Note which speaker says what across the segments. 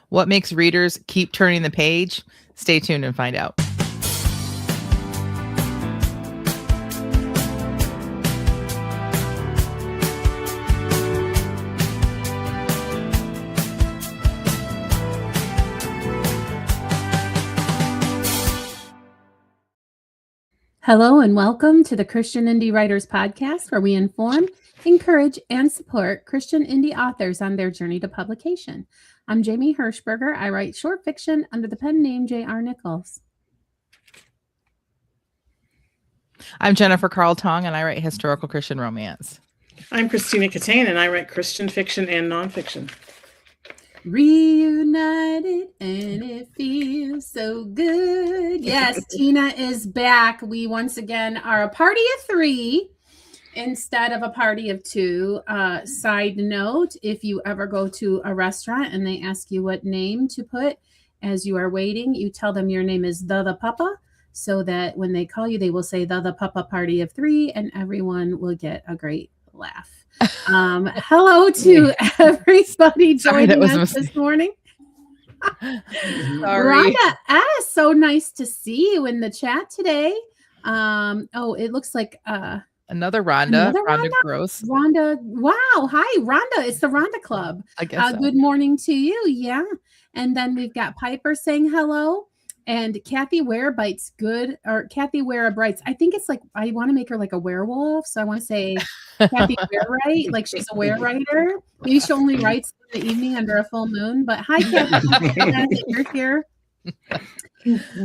Speaker 1: What makes readers keep turning the page? Stay tuned and find out.
Speaker 2: Hello and welcome to the Christian Indie Writers Podcast, where we inform, encourage, and support Christian indie authors on their journey to publication. I'm Jamie Hirschberger. I write short fiction under the pen name J.R. Nichols.
Speaker 1: I'm Jennifer Carl Tong, and I write historical Christian romance.
Speaker 3: I'm Christina Catane, and I write Christian fiction and nonfiction.
Speaker 2: Reunited and it feels so good. Yes, Tina is back. We once again are a party of 3 instead of a party of 2. Side note, if you ever go to a restaurant and they ask you what name to put as you are waiting, you tell them your name is the Papa, so that when they call you, they will say the Papa party of 3, and everyone will get a great laugh. Hello to everybody joining us this morning. Rhonda S., so nice to see you in the chat today. It looks like
Speaker 1: another Rhonda Gross.
Speaker 2: Rhonda, wow. Hi, Rhonda. It's the Rhonda Club.
Speaker 1: I guess so.
Speaker 2: Good morning to you. Yeah. And then we've got Piper saying hello. And Kathy Werebites Kathy Werebites. I think it's like, I want to make her like a werewolf. So I want to say Kathy Werewrite, like she's a werewriter. Maybe she only writes in the evening under a full moon. But hi, Kathy. Glad that you're here.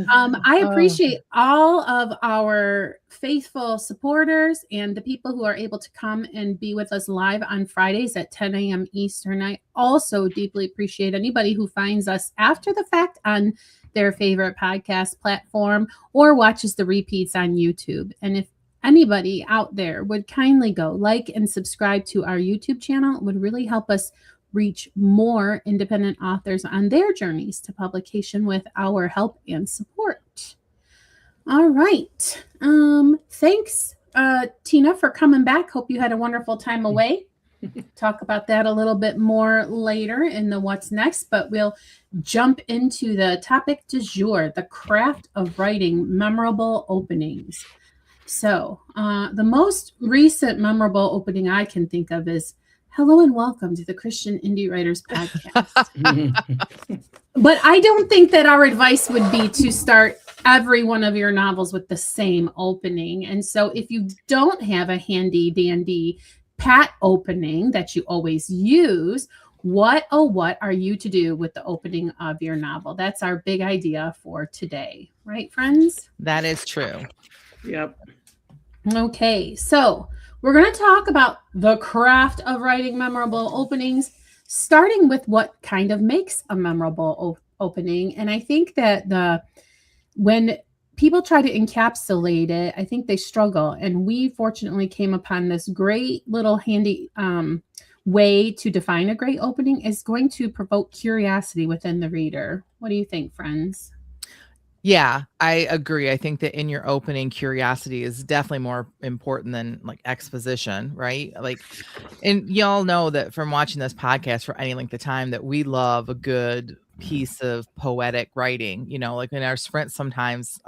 Speaker 2: I appreciate all of our faithful supporters and the people who are able to come and be with us live on Fridays at 10 a.m. Eastern. I also deeply appreciate anybody who finds us after the fact on their favorite podcast platform or watches the repeats on YouTube. And if anybody out there would kindly go like and subscribe to our YouTube channel, it would really help us reach more independent authors on their journeys to publication with our help and support. All right. Thanks, Tina, for coming back. Hope you had a wonderful time away. Talk about that a little bit more later in the What's Next, but we'll jump into the topic du jour, the craft of writing memorable openings. So the most recent memorable opening I can think of is, hello and welcome to the Christian Indie Writers Podcast. But I don't think that our advice would be to start every one of your novels with the same opening. And so if you don't have a handy dandy pat opening that you always use, what are you to do with the opening of your novel? That's our big idea for today. Right, friends?
Speaker 1: That is true.
Speaker 3: Yep.
Speaker 2: Okay, so we're going to talk about the craft of writing memorable openings, starting with what kind of makes a memorable opening. And I think that when people try to encapsulate it, I think they struggle. And we fortunately came upon this great little handy way to define a great opening is going to provoke curiosity within the reader. What do you think, friends?
Speaker 1: Yeah, I agree. I think that in your opening, curiosity is definitely more important than like exposition, right? Like, and y'all know that from watching this podcast for any length of time that we love a good piece of poetic writing. You know, like in our sprint, sometimes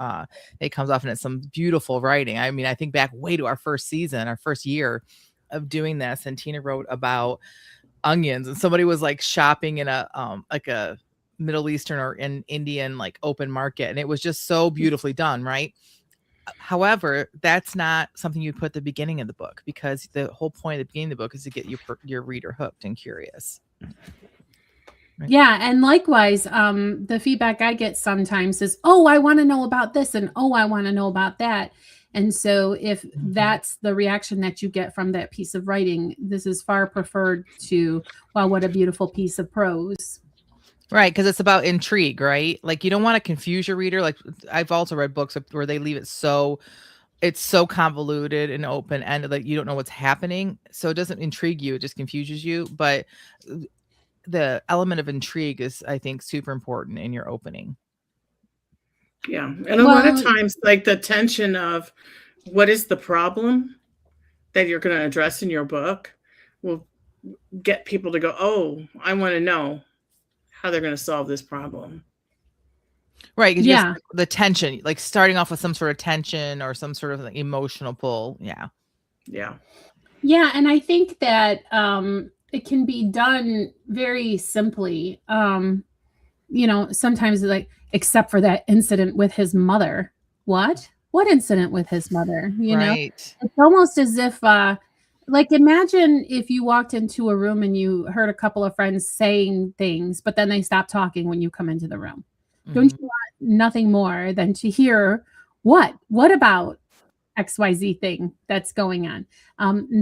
Speaker 1: it comes off and it's some beautiful writing. I mean, I think back way to our first season, our first year of doing this, and Tina wrote about onions, and somebody was like shopping in a like a Middle Eastern or an Indian like open market, and it was just so beautifully done, right? However, that's not something you put at the beginning of the book, because the whole point at the beginning of the book is to get your reader hooked and curious.
Speaker 2: Right. Yeah, and likewise, the feedback I get sometimes is, oh, I want to know about this, and oh, I want to know about that. And so if that's the reaction that you get from that piece of writing, this is far preferred to, wow, what a beautiful piece of prose.
Speaker 1: Right, because it's about intrigue, right? Like, you don't want to confuse your reader. Like, I've also read books where they leave it so, it's so convoluted and open-ended that you don't know what's happening. So it doesn't intrigue you, it just confuses you. But the element of intrigue is, I think, super important in your opening.
Speaker 3: Yeah, and a lot of times, like the tension of what is the problem that you're going to address in your book will get people to go, oh, I want to know how they're going to solve this problem.
Speaker 1: Right, because
Speaker 2: Yeah.
Speaker 1: the tension, like starting off with some sort of tension or some sort of like emotional pull. Yeah.
Speaker 3: Yeah.
Speaker 2: Yeah, and I think that it can be done very simply. Sometimes like, except for that incident with his mother. What incident with his mother?
Speaker 1: Right.
Speaker 2: It's almost as if like, imagine if you walked into a room and you heard a couple of friends saying things, but then they stopped talking when you come into the room. Don't
Speaker 1: Mhm.
Speaker 2: you want nothing more than to hear what about XYZ thing that's going on?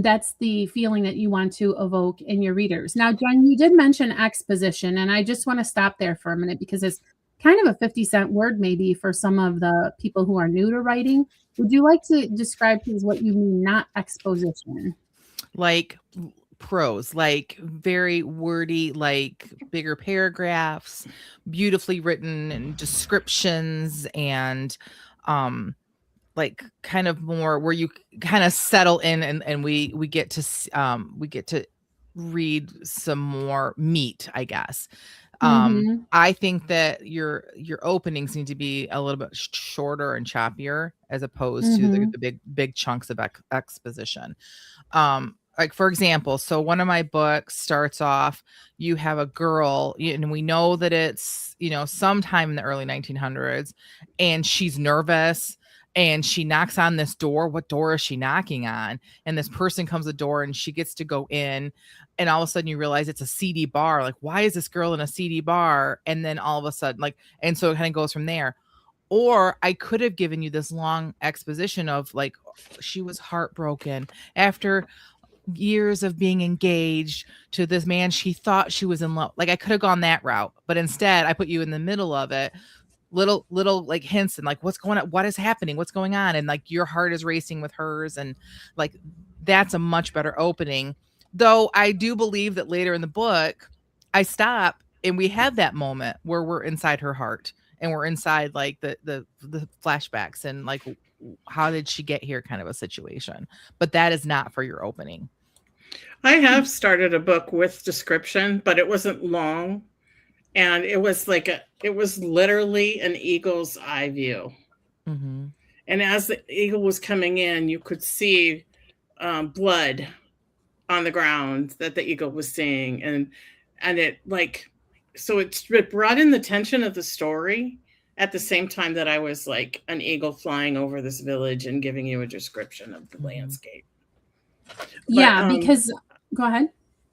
Speaker 2: That's the feeling that you want to evoke in your readers. Now, Jen, you did mention exposition, and I just want to stop there for a minute because it's kind of a 50-cent word maybe for some of the people who are new to writing. Would you like to describe, please, what you mean, not exposition?
Speaker 1: Like prose, like very wordy, like bigger paragraphs, beautifully written and descriptions and like kind of more where you kind of settle in and we get to read some more meat, I guess.
Speaker 2: Mhm.
Speaker 1: I think that your openings need to be a little bit shorter and choppier as opposed to
Speaker 2: Mhm.
Speaker 1: the big chunks of exposition. Like for example, so one of my books starts off, you have a girl, and we know that it's, sometime in the early 1900s, and she's nervous and she knocks on this door. What door is she knocking on? And this person comes to the door and she gets to go in, and all of a sudden you realize it's a CD bar. Like, why is this girl in a CD bar? And then all of a sudden, like, and so it kind of goes from there. Or I could have given you this long exposition of like, she was heartbroken after years of being engaged to this man she thought she was in love. Like, I could have gone that route, but instead I put you in the middle of it, little like hints and like, what's going on, what is happening, what's going on, and like your heart is racing with hers, and like that's a much better opening. Though I do believe that later in the book I stop and we have that moment where we're inside her heart and we're inside like the flashbacks and like, how did she get here kind of a situation. But that is not for your opening.
Speaker 3: I have started a book with description, but it wasn't long. And it was it was literally an eagle's eye view.
Speaker 1: Mm-hmm.
Speaker 3: And as the eagle was coming in, you could see blood on the ground that the eagle was seeing. And it like, so it brought in the tension of the story at the same time that I was like an eagle flying over this village and giving you a description of the landscape.
Speaker 2: Yeah,
Speaker 3: But
Speaker 2: because go ahead.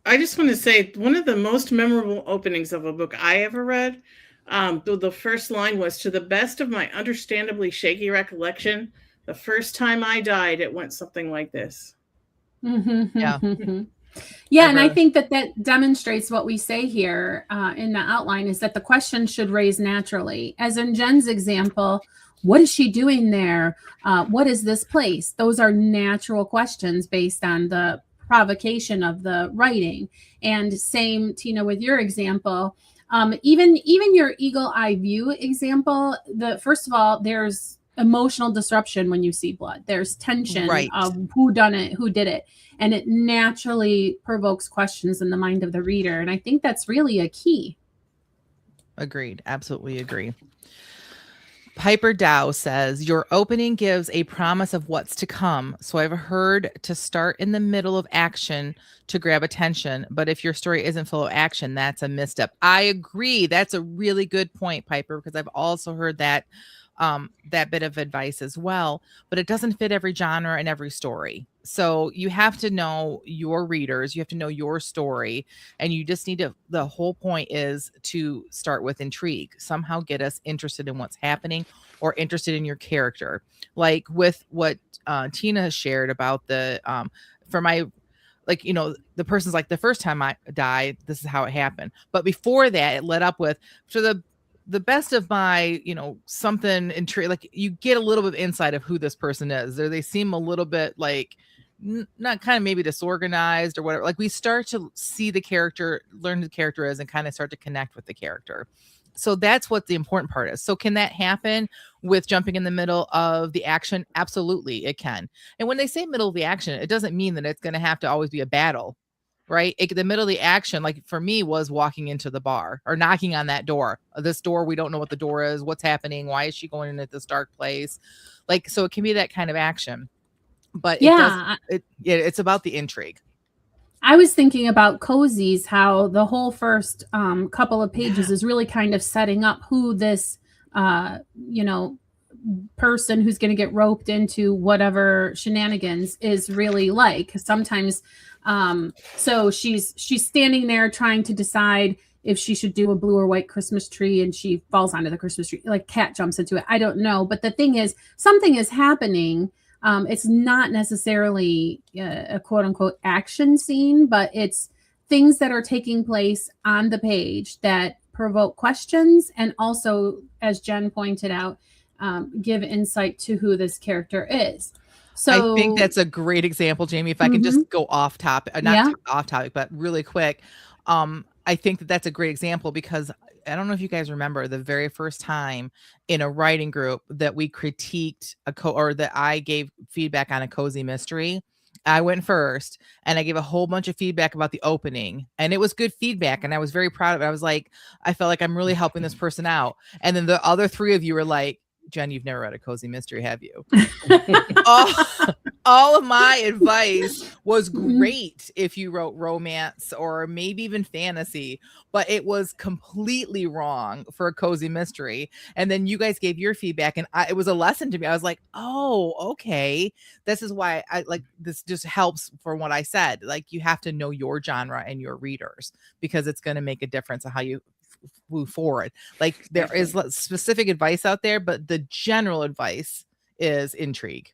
Speaker 3: I just want to say one of the most memorable openings of a book I ever read, the first line was, "To the best of my understandably shaky recollection, the first time I died, it went something like this."
Speaker 1: Yeah.
Speaker 2: Yeah, and I think that demonstrates what we say here in the outline, is that the question should raise naturally. As in Jen's example, what is she doing there? What is this place? Those are natural questions based on the provocation of the writing. And same, Tina, with your example. Even your eagle eye view example, first of all, there's emotional disruption when you see blood. There's tension
Speaker 1: Right.
Speaker 2: of who done it, who did it, and it naturally provokes questions in the mind of the reader. And I think that's really a key.
Speaker 1: Agreed. Absolutely agree. Piper Dow says, your opening gives a promise of what's to come. So I've heard to start in the middle of action to grab attention. But if your story isn't full of action, that's a misstep. I agree. That's a really good point, Piper, because I've also heard that bit of advice as well, but it doesn't fit every genre and every story. So you have to know your readers, you have to know your story, and you just need to, the whole point is to start with intrigue, somehow get us interested in what's happening or interested in your character. Like with what Tina has shared about for my, like, the person's like, the first time I died, this is how it happened. But before that, it led up with, for the best of my, something intrigue, like you get a little bit of insight of who this person is. They seem a little bit like not kind of maybe disorganized or whatever. Like we start to see the character, learn who the character is, and kind of start to connect with the character. So that's what the important part is. So can that happen with jumping in the middle of the action? Absolutely, it can. And when they say middle of the action, it doesn't mean that it's going to have to always be a battle, right? The middle of the action, like for me, was walking into the bar or knocking on that door. This door, we don't know what the door is, what's happening, why is she going in at this dark place? Like, so it can be that kind of action, but it's about the intrigue.
Speaker 2: I was thinking about cozies, how the whole first couple of pages is really kind of setting up who this, person who's going to get roped into whatever shenanigans is really like. Sometimes, so she's standing there trying to decide if she should do a blue or white Christmas tree, and she falls onto the Christmas tree, like cat jumps into it. I don't know, but the thing is, something is happening. It's not necessarily a quote unquote action scene, but it's things that are taking place on the page that provoke questions. And also, as Jen pointed out, give insight to who this character is. So
Speaker 1: I think that's a great example, Jamie. If I can just go off topic, off topic, but really quick. I think that's a great example because I don't know if you guys remember the very first time in a writing group that we critiqued or that I gave feedback on a cozy mystery. I went first and I gave a whole bunch of feedback about the opening, and it was good feedback. And I was very proud of it. I was like, I felt like I'm really helping this person out. And then the other three of you were like, Jen, you've never read a cozy mystery, have you? all of my advice was great if you wrote romance or maybe even fantasy, but it was completely wrong for a cozy mystery. And then you guys gave your feedback, and it was a lesson to me. I was like, oh, okay. This is why this just helps for what I said. Like, you have to know your genre and your readers, because it's going to make a difference on how you move forward. Like, there is specific advice out there, but the general advice is intrigue.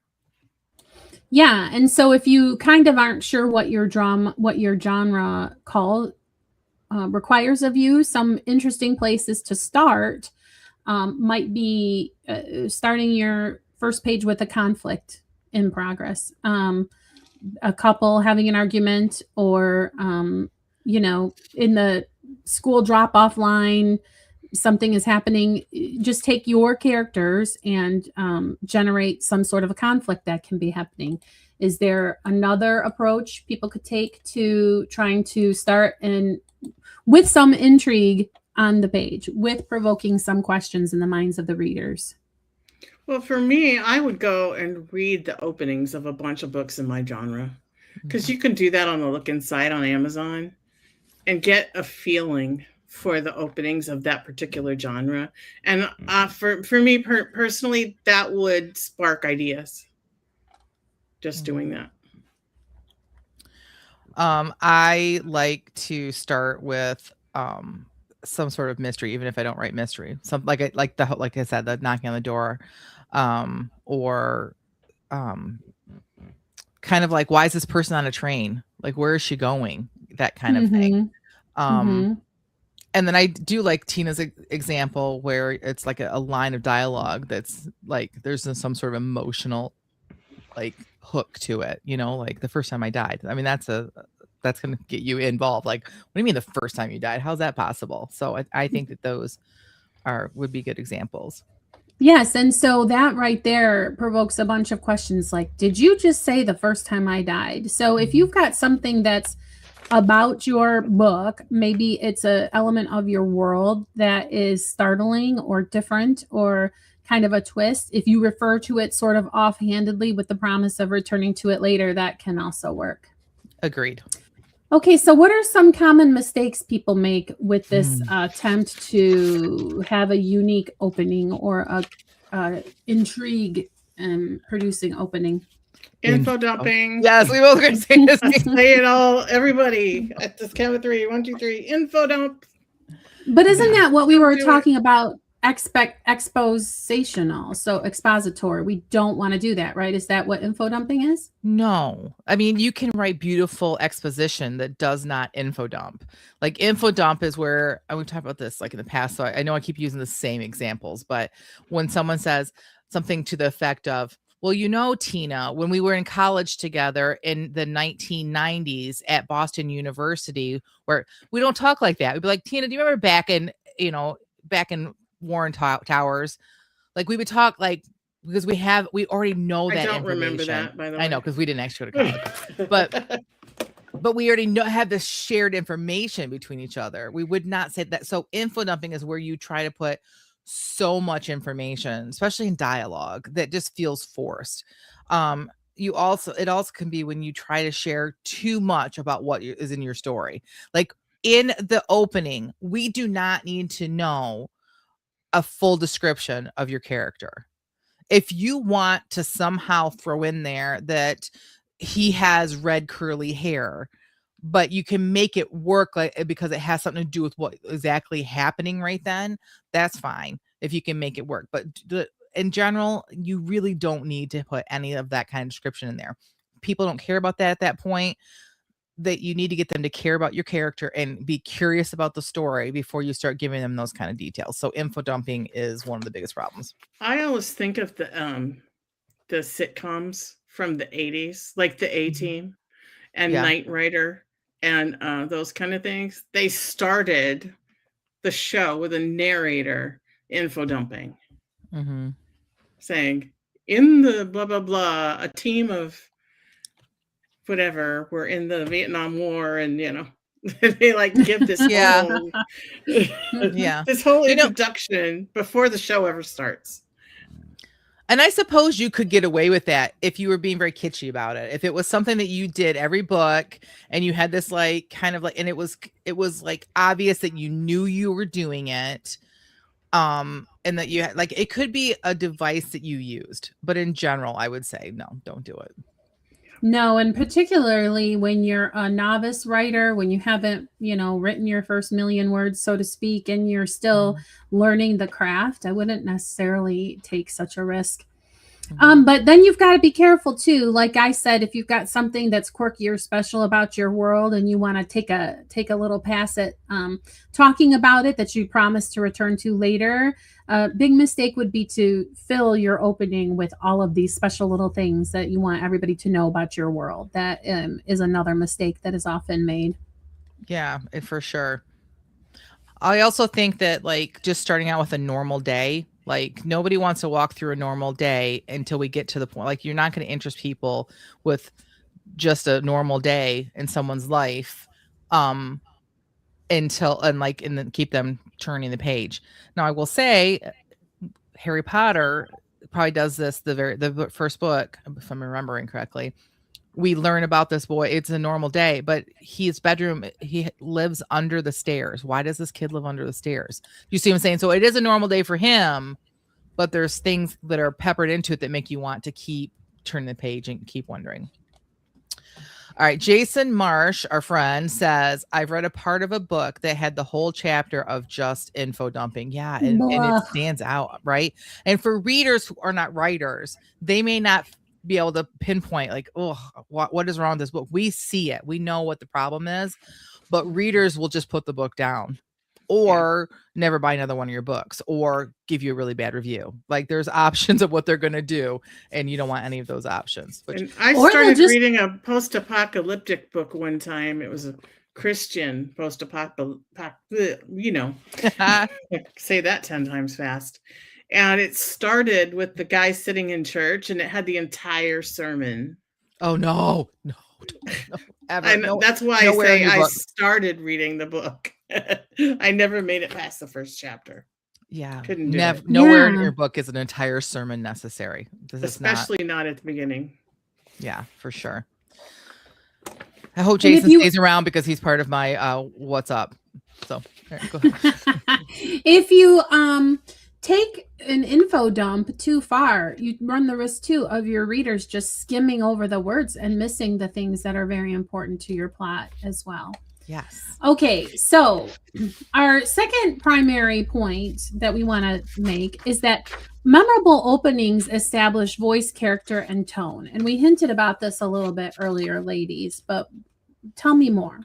Speaker 2: Yeah, and so if you kind of aren't sure what your genre requires of you, some interesting places to start might be starting your first page with a conflict in progress, a couple having an argument, or in the school drop-off line, something is happening. Just take your characters and generate some sort of a conflict that can be happening. Is there another approach people could take to trying to start and with some intrigue on the page, with provoking some questions in the minds of the readers?
Speaker 3: Well, for me, I would go and read the openings of a bunch of books in my genre, because you can do that on the Look Inside on Amazon and get a feeling for the openings of that particular genre. And for me personally, that would spark ideas. Just doing that.
Speaker 1: I like to start with some sort of mystery, even if I don't write mystery. Some like I said, the knocking on the door, or kind of like, why is this person on a train? Like, where is she going? That kind of thing. And then I do like Tina's example, where it's like a line of dialogue that's like there's some sort of emotional like hook to it, like the first time I died. I mean, that's going to get you involved. Like, what do you mean the first time you died? How's that possible? So I think that those would be good examples.
Speaker 2: Yes, and so that right there provokes a bunch of questions like, did you just say the first time I died? So if you've got something that's about your book, maybe it's an element of your world that is startling or different or kind of a twist. If you refer to it sort of offhandedly with the promise of returning to it later, that can also work.
Speaker 1: Agreed.
Speaker 2: Okay, so what are some common mistakes people make with this attempt to have a unique opening or a intrigue producing opening?
Speaker 3: Info dumping.
Speaker 1: Yes, we both going to say this.
Speaker 3: Say it all, everybody, at this count of 3. 1, 2, 3. Info dump.
Speaker 2: But isn't that what we were talking about? Expositional, so expository. We don't want to do that, right? Is that what info dumping is?
Speaker 1: No, I mean, you can write beautiful exposition that does not info dump. Like, info dump is where we've talked about this like in the past, so I know I keep using the same examples, but when someone says something to the effect of, well, Tina, when we were in college together in the 1990s at Boston University, where we don't talk like that. We'd be like, Tina, do you remember back in Warren Towers? Like, we would talk like, because we already know that.
Speaker 3: I don't remember that, by the way.
Speaker 1: I know, because we didn't actually go to college. But but we already have this shared information between each other. We would not say that. So info dumping is where you try to put so much information, especially in dialogue, that just feels forced. It also can be when you try to share too much about what is in your story. Like in the opening, we do not need to know a full description of your character. If you want to somehow throw in there that he has red curly hair, but you can make it work because it has something to do with what exactly happening right then, that's fine if you can make it work. But in general, you really don't need to put any of that kind of description in there. People don't care about that at that point. That you need to get them to care about your character and be curious about the story before you start giving them those kind of details. So info dumping is one of the biggest problems.
Speaker 3: I always think of the sitcoms from the 80s, like the A-Team and
Speaker 1: Yeah.
Speaker 3: Knight Rider and those kind of things. They started the show with a narrator info dumping, saying, in the blah, blah, blah, a team of whatever were in the Vietnam War, and, they like give this whole this whole introduction before the show ever starts.
Speaker 1: And I suppose you could get away with that if you were being very kitschy about it. If it was something that you did every book and you had this like kind of like, and it was like obvious that you knew you were doing it. And that you had like, it could be a device that you used, but in general, I would say, no, don't do it.
Speaker 2: No, and particularly when you're a novice writer, when you haven't, written your first million words, so to speak, and you're still learning the craft, I wouldn't necessarily take such a risk. But then you've got to be careful too. Like I said, if you've got something that's quirky or special about your world and you want to take a little pass at talking about it that you promise to return to later, a big mistake would be to fill your opening with all of these special little things that you want everybody to know about your world. That is another mistake that is often made.
Speaker 1: Yeah, for sure. I also think that like just starting out with a normal day, like nobody wants to walk through a normal day until we get to the point. Like you're not going to interest people with just a normal day in someone's life until and then keep them turning the page. Now I will say Harry Potter probably does this the first book, if I'm remembering correctly. We learn about this boy. It's a normal day, but his bedroom, he lives under the stairs. Why does this kid live under the stairs? You see what I'm saying? So it is a normal day for him, but there's things that are peppered into it that make you want to keep turning the page and keep wondering. All right. Jason Marsh, our friend, says, I've read a part of a book that had the whole chapter of just info dumping. Yeah. And it stands out, right? And for readers who are not writers, they may not be able to pinpoint like, oh, what is wrong with this book? We see it. We know what the problem is, but readers will just put the book down or never buy another one of your books or give you a really bad review. Like there's options of what they're going to do. And you don't want any of those options.
Speaker 3: And I started reading a post-apocalyptic book one time. It was a Christian post-apocalyptic, say that 10 times fast. And it started with the guy sitting in church, and it had the entire sermon.
Speaker 1: Oh, no. Ever.
Speaker 3: That's why I say I started reading the book. I never made it past the first chapter.
Speaker 1: Yeah.
Speaker 3: Couldn't do it.
Speaker 1: Nowhere in your book is an entire sermon necessary.
Speaker 3: Especially not at the beginning.
Speaker 1: Yeah, for sure. I hope Jason stays around because he's part of my What's Up. So go ahead.
Speaker 2: If you take an info dump too far, you run the risk too of your readers just skimming over the words and missing the things that are very important to your plot as well.
Speaker 1: Yes.
Speaker 2: Okay, so our second primary point that we want to make is that memorable openings establish voice, character, and tone. And we hinted about this a little bit earlier, ladies, but tell me more.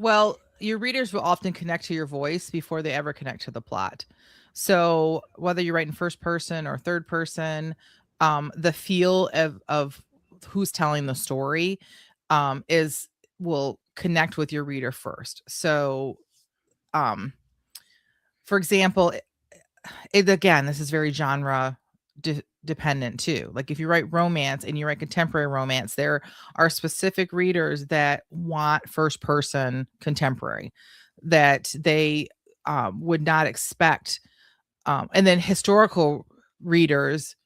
Speaker 1: Well, your readers will often connect to your voice before they ever connect to the plot. So whether you're writing first person or third person, the feel of who's telling the story will connect with your reader first. So, for example, again, this is very genre dependent too. Like if you write romance and you write contemporary romance, there are specific readers that want first person contemporary that they would not expect. And then historical readers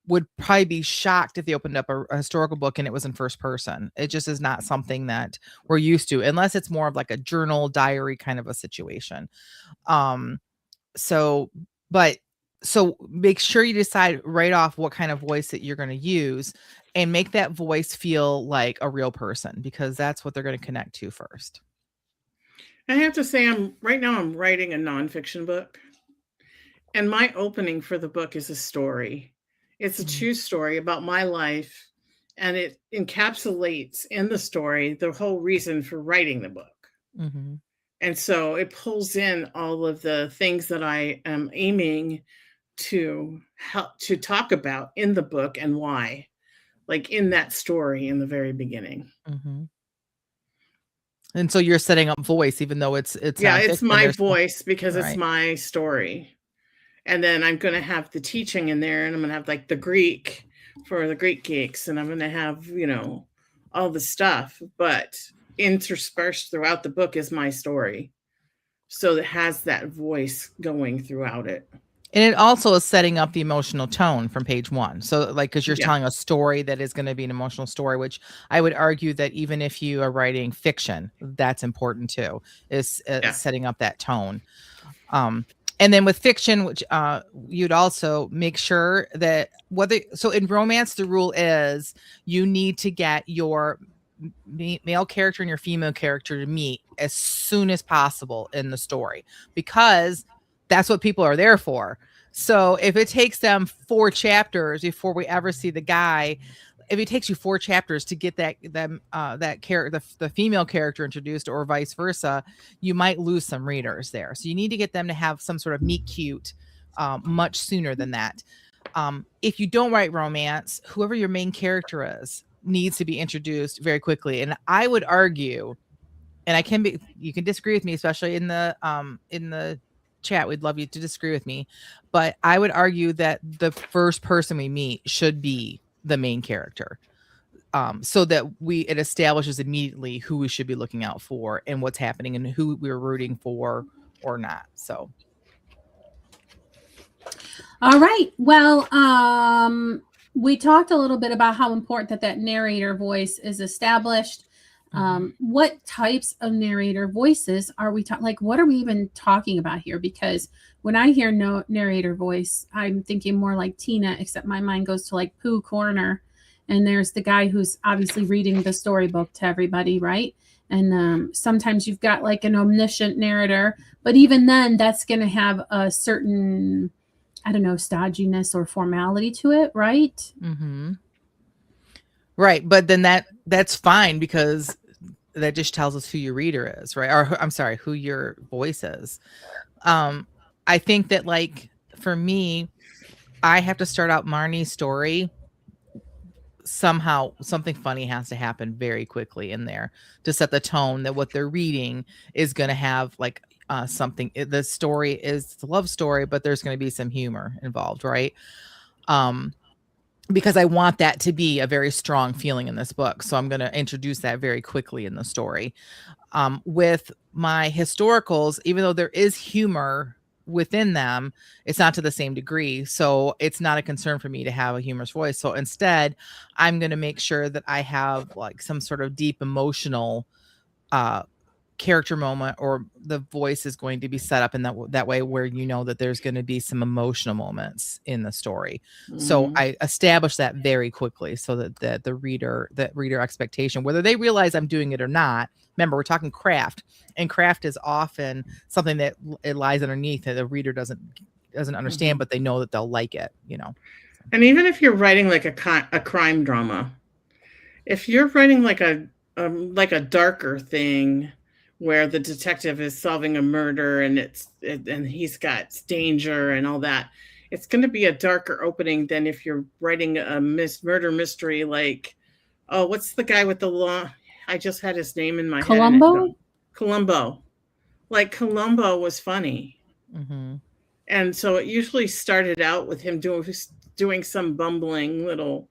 Speaker 1: would probably be shocked if they opened up a historical book and it was in first person. It just is not something that we're used to, unless it's more of like a journal diary kind of a situation. Um, so, but so make sure you decide right off what kind of voice that you're going to use and make that voice feel like a real person, because that's what they're going to connect to first.
Speaker 3: I have to say, I'm writing a nonfiction book, and my opening for the book is a story. It's a true story about my life, and it encapsulates in the story the whole reason for writing the book.
Speaker 1: Mm-hmm.
Speaker 3: And so it pulls in all of the things that I am aiming to help to talk about in the book and why, like in that story in the very beginning.
Speaker 1: Mm-hmm. And so you're setting up voice, even though it's
Speaker 3: yeah,
Speaker 1: nonfiction,
Speaker 3: it's my
Speaker 1: there's
Speaker 3: voice because it's
Speaker 1: right.
Speaker 3: my story. And then I'm going to have the teaching in there, and I'm going to have like the Greek for the Greek geeks, and I'm going to have, all the stuff, but interspersed throughout the book is my story. So it has that voice going throughout it.
Speaker 1: And it also is setting up the emotional tone from page 1. So like, because you're
Speaker 3: Yeah.
Speaker 1: telling a story that is going to be an emotional story, which I would argue that even if you are writing fiction, that's important too, is setting up that tone. And then with fiction, which you'd also make sure that so in romance, the rule is you need to get your male character and your female character to meet as soon as possible in the story, because that's what people are there for. So if it takes them 4 chapters before we ever see the guy, if it takes you 4 chapters to get that character, the female character introduced, or vice versa, you might lose some readers there. So you need to get them to have some sort of meet cute much sooner than that. If you don't write romance, whoever your main character is needs to be introduced very quickly. And I would argue, and you can disagree with me, especially in the chat. We'd love you to disagree with me, but I would argue that the first person we meet should be the main character, so that it establishes immediately who we should be looking out for and what's happening and who we're rooting for or not. So,
Speaker 2: all right. Well, we talked a little bit about how important that narrator voice is established. What types of narrator voices are we talking? Like, what are we even talking about here? Because when I hear narrator voice, I'm thinking more like Tina, except my mind goes to like Pooh Corner. And there's the guy who's obviously reading the storybook to everybody, right? And sometimes you've got like an omniscient narrator, but even then that's going to have a certain, I don't know, stodginess or formality to it, right?
Speaker 1: Mm-hmm. Right. But then that's fine, because that just tells us who your reader is, right? Or I'm sorry, who your voice is. I think that, like, for me, I have to start out Marnie's story. Somehow something funny has to happen very quickly in there to set the tone that what they're reading is going to have like something. The story is a love story, but there's going to be some humor involved, right? Because I want that to be a very strong feeling in this book. So I'm going to introduce that very quickly in the story. With my historicals, even though there is humor within them, it's not to the same degree. So it's not a concern for me to have a humorous voice. So instead, I'm going to make sure that I have like some sort of deep emotional character moment, or the voice is going to be set up in that way where you know that there's going to be some emotional moments in the story. So I establish that very quickly so that the reader expectation, whether they realize I'm doing it or not. Remember, we're talking craft, and craft is often something that it lies underneath that the reader doesn't understand, but they know that they'll like it,
Speaker 3: And even if you're writing like a crime drama, if you're writing like a darker thing where the detective is solving a murder and he's got danger and all that, it's going to be a darker opening than if you're writing a murder mystery like, oh, what's the guy with the law? I just had his name in my head. Columbo. Like Columbo was funny. And so it usually started out with him doing some bumbling little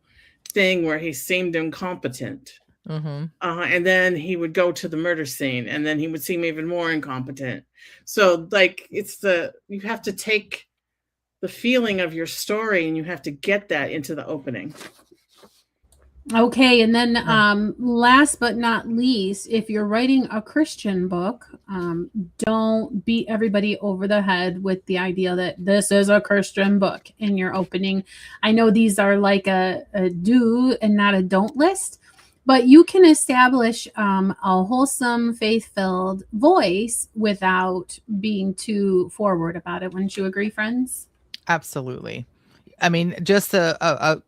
Speaker 3: thing where he seemed incompetent.
Speaker 1: Mm-hmm.
Speaker 3: And then he would go to the murder scene, and then he would seem even more incompetent. So, like, you have to take the feeling of your story and you have to get that into the opening.
Speaker 2: Okay, and then last but not least, if you're writing a Christian book, don't beat everybody over the head with the idea that this is a Christian book in your opening. I know these are like a do and not a don't list, but you can establish a wholesome, faith-filled voice without being too forward about it. Wouldn't you agree, friends?
Speaker 1: Absolutely. I mean, just them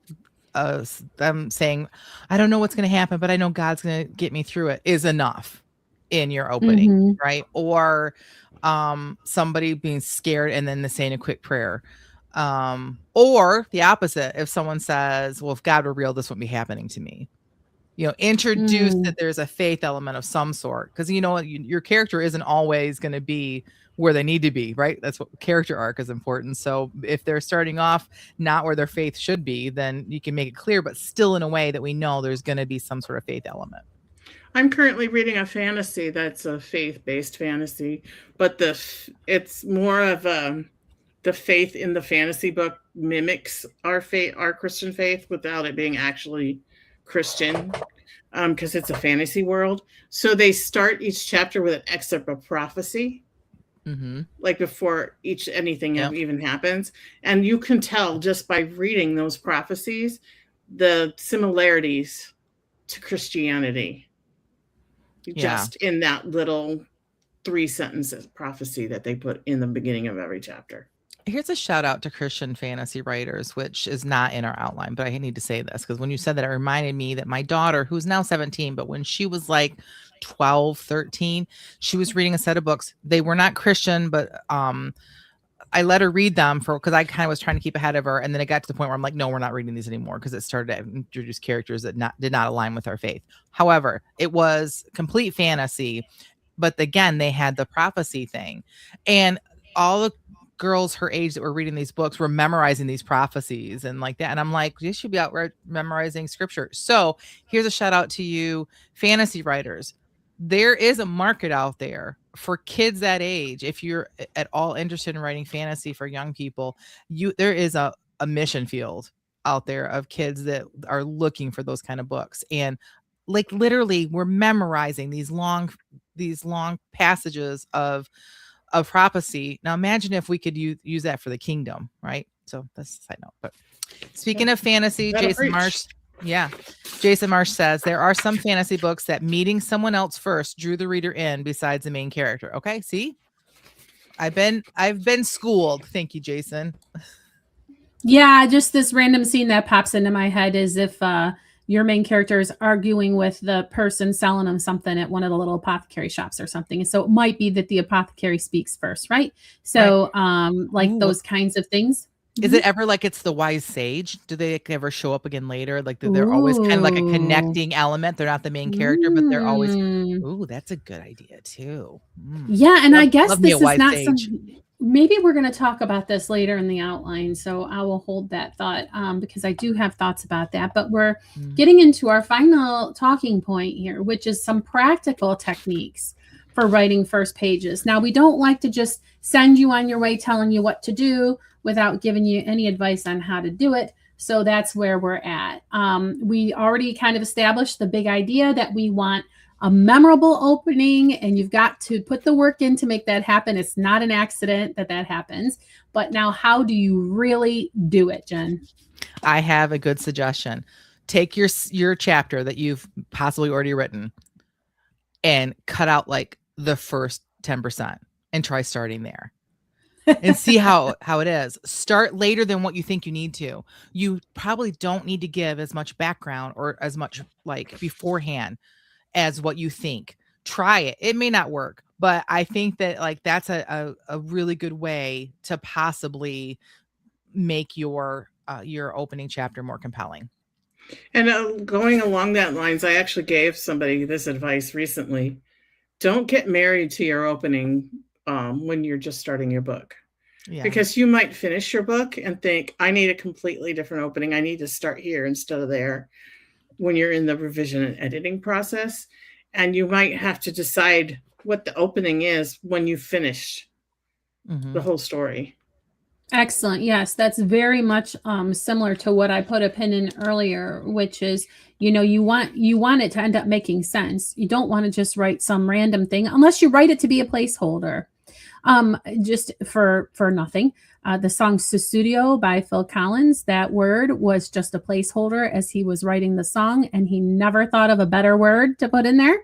Speaker 1: saying, I don't know what's going to happen, but I know God's going to get me through it is enough in your opening,
Speaker 2: Mhm.
Speaker 1: right? Or somebody being scared and then saying a quick prayer. Or the opposite. If someone says, well, if God were real, this wouldn't be happening to me. Introduce that there's a faith element of some sort. Because your character isn't always going to be where they need to be, right? That's what character arc is important. So if they're starting off not where their faith should be, then you can make it clear, but still in a way that we know there's going to be some sort of faith element.
Speaker 3: I'm currently reading a fantasy that's a faith-based fantasy, but it's more of the faith in the fantasy book mimics our Christian faith without it being actually Christian, because it's a fantasy world. So they start each chapter with an excerpt of prophecy.
Speaker 1: Mm-hmm.
Speaker 3: Like before anything even happens. And you can tell just by reading those prophecies, the similarities to Christianity. Just in that little 3 sentences prophecy that they put in the beginning of every chapter.
Speaker 1: Here's a shout out to Christian fantasy writers, which is not in our outline, but I need to say this because when you said that, it reminded me that my daughter, who's now 17, but when she was like 12, 13, she was reading a set of books. They were not Christian, but I let her read them because I kind of was trying to keep ahead of her. And then it got to the point where I'm like, no, we're not reading these anymore because it started to introduce characters that did not align with our faith. However, it was complete fantasy. But again, they had the prophecy thing. And all the girls her age that were reading these books were memorizing these prophecies and like that. And I'm like, you should be out memorizing scripture. So here's a shout out to you, fantasy writers. There is a market out there for kids that age. If you're at all interested in writing fantasy for young people, there is a mission field out there of kids that are looking for those kind of books. And like literally we're memorizing these long passages of prophecy. Now imagine if we could use that for the kingdom, right? So that's a side note. But speaking of fantasy, Jason Marsh says there are some fantasy books that meeting someone else first drew the reader in besides the main character. Okay, see, I've been schooled. Thank you, Jason.
Speaker 2: Yeah, just this random scene that pops into my head is if your main character is arguing with the person selling them something at one of the little apothecary shops or something. And so it might be that the apothecary speaks first, right? So those kinds of things.
Speaker 1: Is it ever like it's the wise sage? Do they ever show up again later? Like they're always kind of like a connecting element. They're not the main character, but they're always, ooh, that's a good idea too.
Speaker 2: Yeah. And I guess this is not something, maybe we're going to talk about this later in the outline. So I will hold that thought because I do have thoughts about that. But we're getting into our final talking point here, which is some practical techniques for writing first pages. Now, we don't like to just send you on your way telling you what to do without giving you any advice on how to do it. So that's where we're at. We already kind of established the big idea that we want a memorable opening, and you've got to put the work in to make that happen. It's not an accident that happens. But now, how do you really do it, Jen?
Speaker 1: I have a good suggestion. Take your chapter that you've possibly already written and cut out like the first 10% and try starting there. And see how it is. Start later than what you think you need to. You probably don't need to give as much background or as much like beforehand as what you think. Try it. It may not work, but I think that like that's a really good way to possibly make your opening chapter more compelling.
Speaker 3: And going along that lines, I actually gave somebody this advice recently. Don't get married to your opening when you're just starting your book.
Speaker 1: Yeah.
Speaker 3: Because you might finish your book and think, I need a completely different opening. I need to start here instead of there when you're in the revision and editing process. And you might have to decide what the opening is when you finish the whole story.
Speaker 2: Excellent. Yes, that's very much similar to what I put a pin in earlier, which is, you want it to end up making sense. You don't want to just write some random thing unless you write it to be a placeholder. Just for nothing. The song Sussudio by Phil Collins, that word was just a placeholder as he was writing the song, and he never thought of a better word to put in there.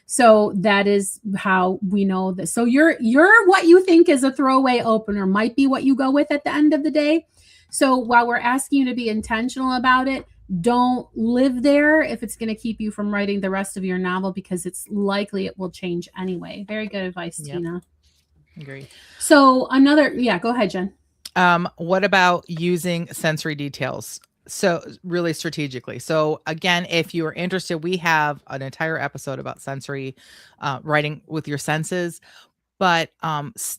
Speaker 2: So that is how we know this. So you're what you think is a throwaway opener might be what you go with at the end of the day. So while we're asking you to be intentional about it, don't live there if it's going to keep you from writing the rest of your novel, because it's likely it will change anyway. Very good advice, Tina.
Speaker 1: Agree.
Speaker 2: So go ahead, Jen.
Speaker 1: What about using sensory details? So really strategically. So again, if you are interested, we have an entire episode about sensory writing with your senses. But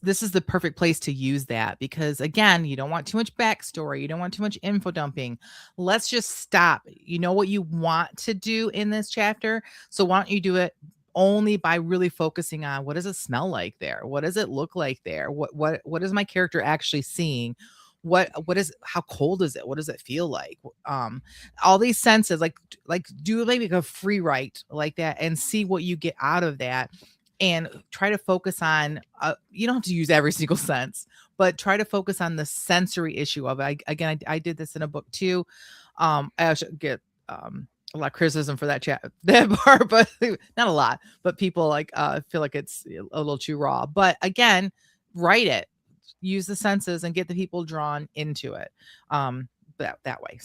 Speaker 1: this is the perfect place to use that, because again, you don't want too much backstory. You don't want too much info dumping. Let's just stop. You know what you want to do in this chapter. So why don't you do it only by really focusing on, what does it smell like there? What does it look like there? What is my character actually seeing? How cold is it? What does it feel like? All these senses, like do maybe a free write like that and see what you get out of that. And try to focus on, you don't have to use every single sense, but try to focus on the sensory issue of it. I did this in a book too. I actually get a lot of criticism for that part, but not a lot, but people feel like it's a little too raw. But again, write it, use the senses and get the people drawn into it that way.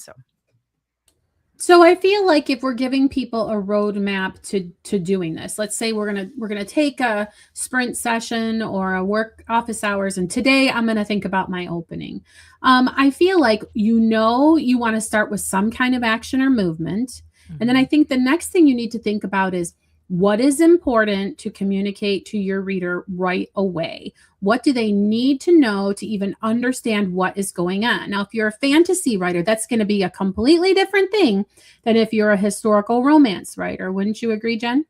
Speaker 2: So I feel like if we're giving people a roadmap to doing this, let's say we're gonna take a sprint session or a work office hours, and today I'm gonna think about my opening. I feel like you want to start with some kind of action or movement, and then I think the next thing you need to think about is, what is important to communicate to your reader right away? What do they need to know to even understand what is going on? Now, if you're a fantasy writer, that's going to be a completely different thing than if you're a historical romance writer. Wouldn't you agree, Jen?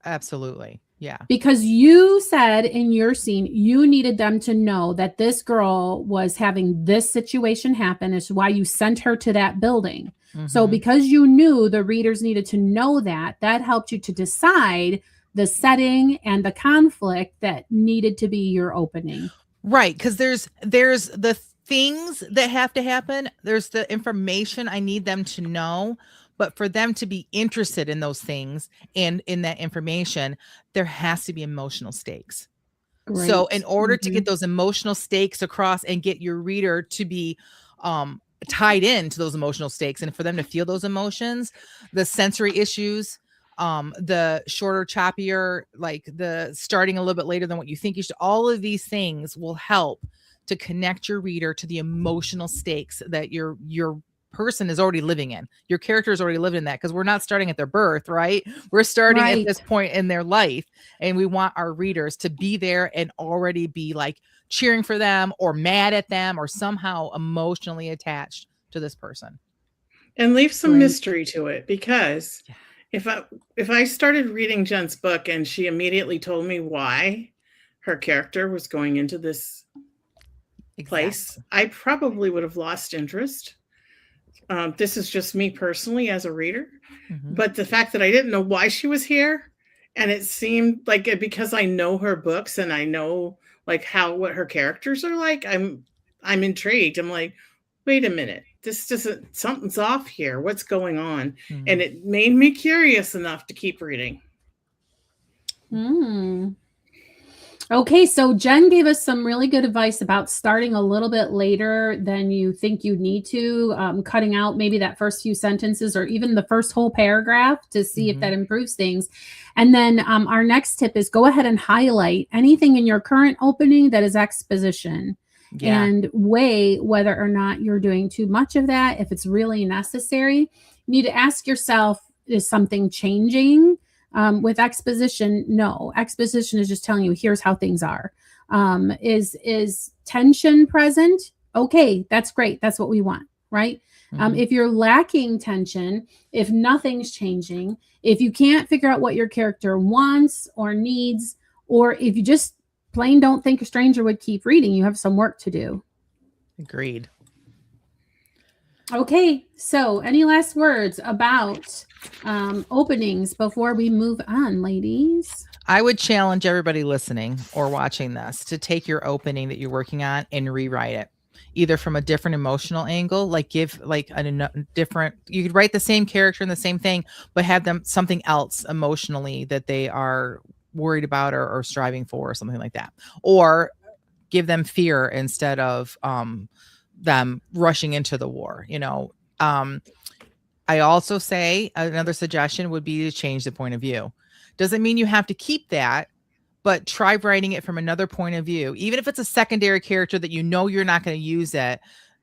Speaker 1: Absolutely. Yeah.
Speaker 2: Because you said in your scene, you needed them to know that this girl was having this situation happen. Is why you sent her to that building. So because you knew the readers needed to know that helped you to decide the setting and the conflict that needed to be your opening.
Speaker 1: Right. Because there's the things that have to happen. There's the information I need them to know. But for them to be interested in those things and in that information, there has to be emotional stakes. Great. So in order to get those emotional stakes across and get your reader to be tied into those emotional stakes, and for them to feel those emotions, the sensory issues, the shorter, choppier, like the starting a little bit later than what you think you should, all of these things will help to connect your reader to the emotional stakes that your person is already living in. Your character is already living in that, because we're not starting at their birth, right? We're starting at this point in their life, and we want our readers to be there and already be like cheering for them or mad at them or somehow emotionally attached to this person.
Speaker 3: And leave some mystery to it, because if I started reading Jen's book and she immediately told me why her character was going into this place, I probably would have lost interest. This is just me personally as a reader, but the fact that I didn't know why she was here, and it seemed like because I know her books and I know like what her characters are like, I'm intrigued. I'm like, wait a minute, something's off here. What's going on? And it made me curious enough to keep reading.
Speaker 2: Okay, so Jen gave us some really good advice about starting a little bit later than you think you need to, cutting out maybe that first few sentences or even the first whole paragraph to see if that improves things. And then our next tip is go ahead and highlight anything in your current opening that is exposition. And weigh whether or not you're doing too much of that. If it's really necessary, you need to ask yourself, is something changing? With exposition, no. Exposition is just telling you, here's how things are. Is tension present? Okay, that's great. That's what we want, right? If you're lacking tension, if nothing's changing, if you can't figure out what your character wants or needs, or if you just plain don't think a stranger would keep reading, you have some work to do.
Speaker 1: Agreed.
Speaker 2: Okay, so any last words about openings before we move on, ladies?
Speaker 1: I would challenge everybody listening or watching this to take your opening that you're working on and rewrite it, either from a different emotional angle, like give like a different, you could write the same character and the same thing, but have them something else emotionally that they are worried about or striving for or something like that. Or give them fear instead of them rushing into the war, you know. I also say another suggestion would be to change the point of view. Doesn't mean you have to keep that, but try writing it from another point of view. Even if it's a secondary character that you know you're not going to use it,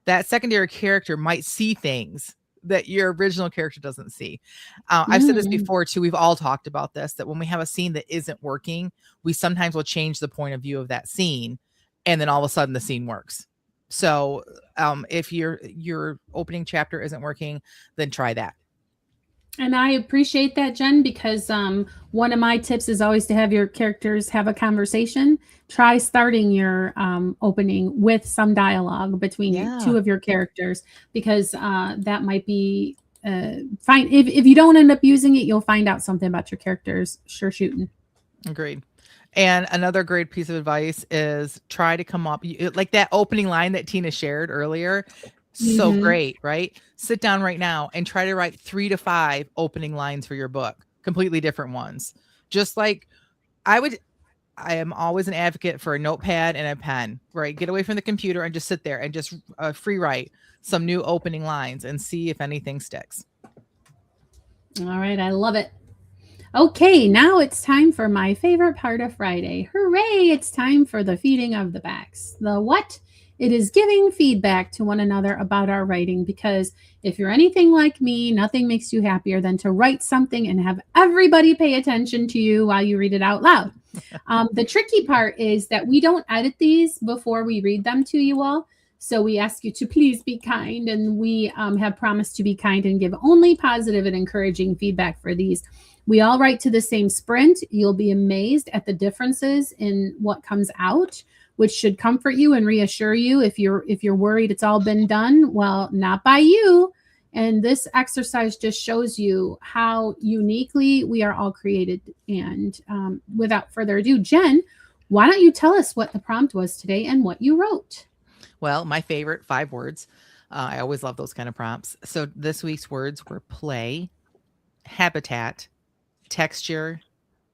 Speaker 1: that secondary character might see things that your original character doesn't see. I've said this before too. We've all talked about this, that when we have a scene that isn't working, we sometimes will change the point of view of that scene, and then all of a sudden the scene works. So if your opening chapter isn't working, then try that.
Speaker 2: And I appreciate that, Jen, because one of my tips is always to have your characters have a conversation. Try starting your opening with some dialogue between two of your characters, because that might be fine. If you don't end up using it, you'll find out something about your characters. Sure shooting.
Speaker 1: Agreed. And another great piece of advice is try to come up, like that opening line that Tina shared earlier. So great, right? Sit down right now and try to write 3 to 5 opening lines for your book, completely different ones. Just like I am always an advocate for a notepad and a pen, right? Get away from the computer and just sit there and just free write some new opening lines and see if anything sticks.
Speaker 2: All right. I love it. Okay, now it's time for my favorite part of Friday. Hooray! It's time for the feeding of the backs. The what? It is giving feedback to one another about our writing, because if you're anything like me, nothing makes you happier than to write something and have everybody pay attention to you while you read it out loud. The tricky part is that we don't edit these before we read them to you all. So we ask you to please be kind, and we have promised to be kind and give only positive and encouraging feedback for these. We all write to the same sprint. You'll be amazed at the differences in what comes out, which should comfort you and reassure you. If you're worried it's all been done, well, not by you. And this exercise just shows you how uniquely we are all created. And without further ado, Jen, why don't you tell us what the prompt was today and what you wrote?
Speaker 1: Well, my favorite 5 words. I always love those kind of prompts. So this week's words were play, habitat, texture,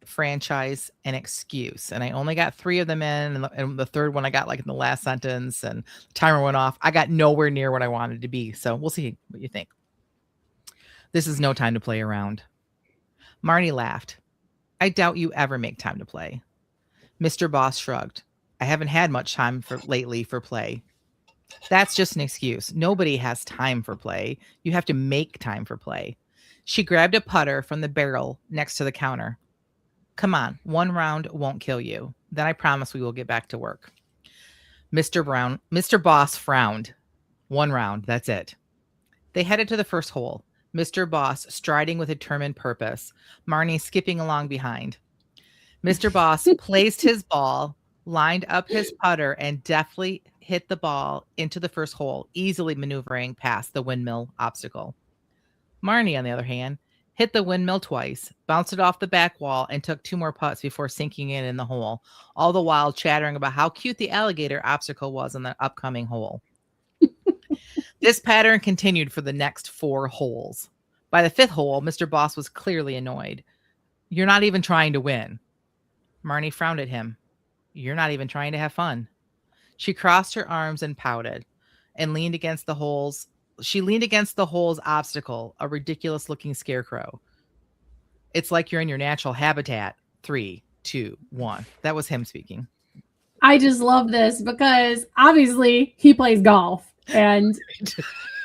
Speaker 1: franchise, and excuse. And I only got 3 of them in, and the third one I got like in the last sentence, and the timer went off. I got nowhere near what I wanted to be. So we'll see what you think. This is no time to play around. Marnie laughed. I doubt you ever make time to play. Mr. Boss shrugged. I haven't had much time lately for play. That's just an excuse. Nobody has time for play. You have to make time for play. She grabbed a putter from the barrel next to the counter. Come on, 1 round won't kill you. Then I promise we will get back to work. Mr. Boss frowned. 1 round, that's it. They headed to the first hole. Mr. Boss striding with a determined purpose. Marnie skipping along behind. Mr. Boss placed his ball, lined up his putter, and deftly hit the ball into the first hole, easily maneuvering past the windmill obstacle. Marnie, on the other hand, hit the windmill twice, bounced it off the back wall, and took 2 more putts before sinking in the hole, all the while chattering about how cute the alligator obstacle was in the upcoming hole. This pattern continued for the next 4 holes. By the 5th hole, Mr. Boss was clearly annoyed. You're not even trying to win. Marnie frowned at him. You're not even trying to have fun. She crossed her arms and pouted and leaned against the holes. She leaned against the hole's obstacle, a ridiculous-looking scarecrow. It's like you're in your natural habitat. 3, 2, 1. That was him speaking.
Speaker 2: I just love this because obviously he plays golf, and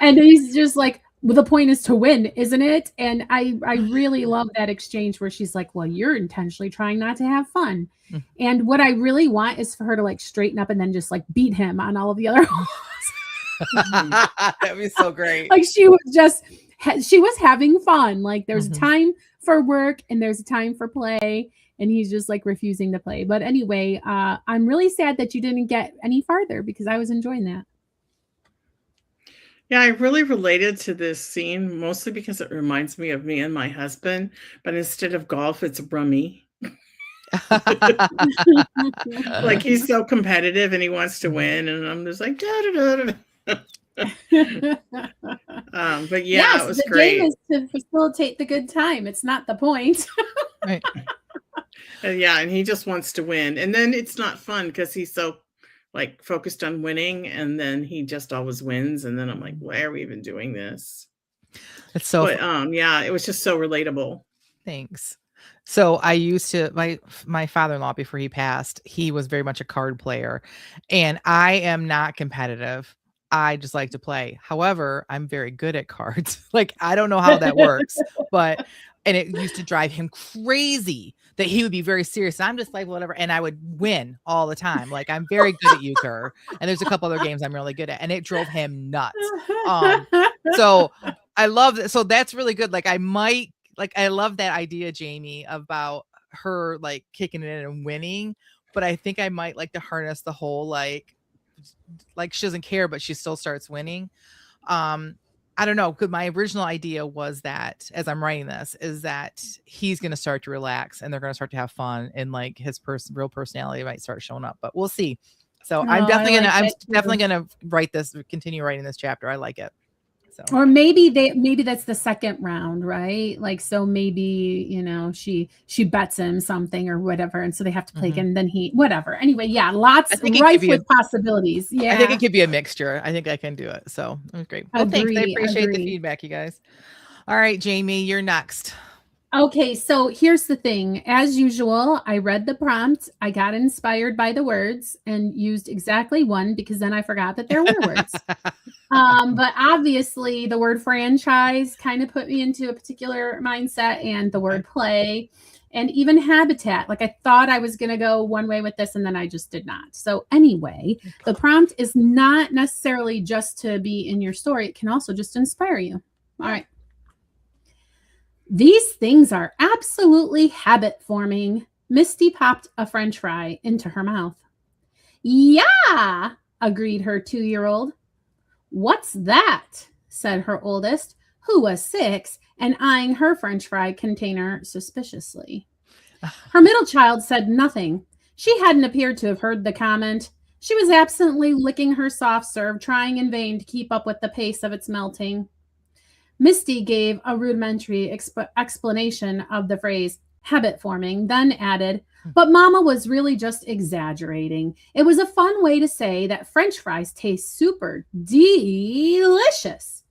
Speaker 2: he's just like, the point is to win, isn't it? And I really love that exchange where she's like, well, you're intentionally trying not to have fun. And what I really want is for her to like straighten up and then just like beat him on all of the other
Speaker 1: That'd be so great.
Speaker 2: Like she was having fun. Like there's a time for work and there's a time for play, and he's just like refusing to play. But anyway, I'm really sad that you didn't get any farther because I was enjoying that.
Speaker 3: Yeah, I really related to this scene mostly because it reminds me of me and my husband, but instead of golf, it's rummy. Like he's so competitive and he wants to win, and I'm just like da da da da. But yeah,
Speaker 2: yes,
Speaker 3: it was
Speaker 2: the
Speaker 3: great.
Speaker 2: game is to facilitate the good time. It's not the point.
Speaker 1: Right.
Speaker 3: Yeah, and he just wants to win, and then it's not fun because he's so like focused on winning, and then he just always wins, and then I'm like, why are we even doing this?
Speaker 1: It's so
Speaker 3: But yeah, it was just so relatable.
Speaker 1: Thanks. So I used to my father-in-law before he passed, he was very much a card player, and I am not competitive. I just like to play. However, I'm very good at cards. Like I don't know how that works, but and it used to drive him crazy that he would be very serious. I'm just like whatever, and I would win all the time. Like I'm very good at euchre, and there's a couple other games I'm really good at, and it drove him nuts. So I love that. So that's really good. Like I love that idea, Jamie, about her like kicking it in and winning. But I think I might like to harness the whole like she doesn't care, but she still starts winning. I don't know. Because my original idea was that as I'm writing this, is that he's going to start to relax and they're going to start to have fun, and like his real personality might start showing up. But we'll see. So I'm definitely gonna continue writing this chapter. I like it. So.
Speaker 2: Or maybe that's the second round, right? Like, so maybe, she bets him something or whatever. And so they have to play again. And then whatever. Anyway, yeah, lots rife with possibilities. Yeah.
Speaker 1: I think it could be a mixture. I think I can do it. So it was great. Well, thanks. I appreciate the feedback, you guys. All right, Jamie, you're next.
Speaker 2: Okay, so here's the thing. As usual, I read the prompt. I got inspired by the words and used exactly one because then I forgot that there were words. But obviously the word franchise kind of put me into a particular mindset, and the word play, and even habitat. Like I thought I was going to go one way with this, and then I just did not. So anyway, the prompt is not necessarily just to be in your story. It can also just inspire you. All right. These things are absolutely habit forming. Misty popped a French fry into her mouth. Yeah, agreed her 2-year-old. What's that? Said her oldest, who was 6 and eyeing her French fry container suspiciously. Her middle child said nothing. She hadn't appeared to have heard the comment. She was absently licking her soft serve, trying in vain to keep up with the pace of its melting. Misty gave a rudimentary explanation of the phrase habit forming, then added, but Mama was really just exaggerating. It was a fun way to say that French fries taste super delicious.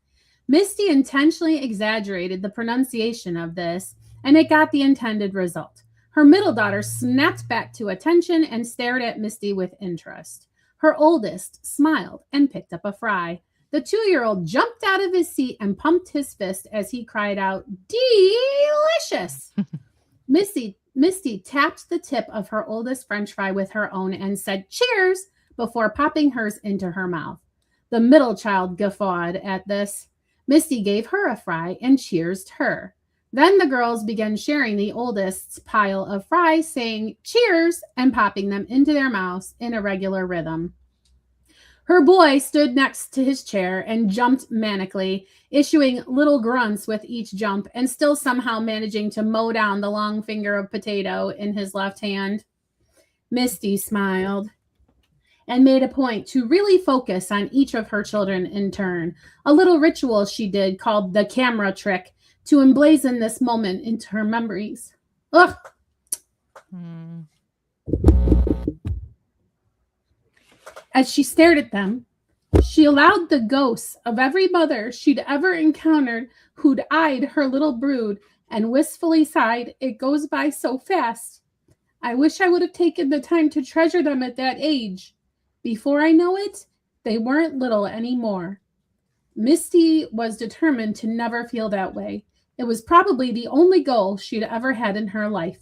Speaker 2: Misty intentionally exaggerated the pronunciation of this, and it got the intended result. Her middle daughter snapped back to attention and stared at Misty with interest. Her oldest smiled and picked up a fry. The 2-year-old jumped out of his seat and pumped his fist as he cried out, delicious. Misty tapped the tip of her oldest French fry with her own and said, cheers, before popping hers into her mouth. The middle child guffawed at this. Misty gave her a fry and cheersed her. Then the girls began sharing the oldest's pile of fries, saying cheers and popping them into their mouths in a regular rhythm. Her boy stood next to his chair and jumped manically, issuing little grunts with each jump and still somehow managing to mow down the long finger of potato in his left hand. Misty smiled and made a point to really focus on each of her children in turn, a little ritual she did called the camera trick to emblazon this moment into her memories. Ugh. As she stared at them, she allowed the ghosts of every mother she'd ever encountered who'd eyed her little brood and wistfully sighed, it goes by so fast. I wish I would have taken the time to treasure them at that age. Before I know it, they weren't little anymore. Misty was determined to never feel that way. It was probably the only goal she'd ever had in her life.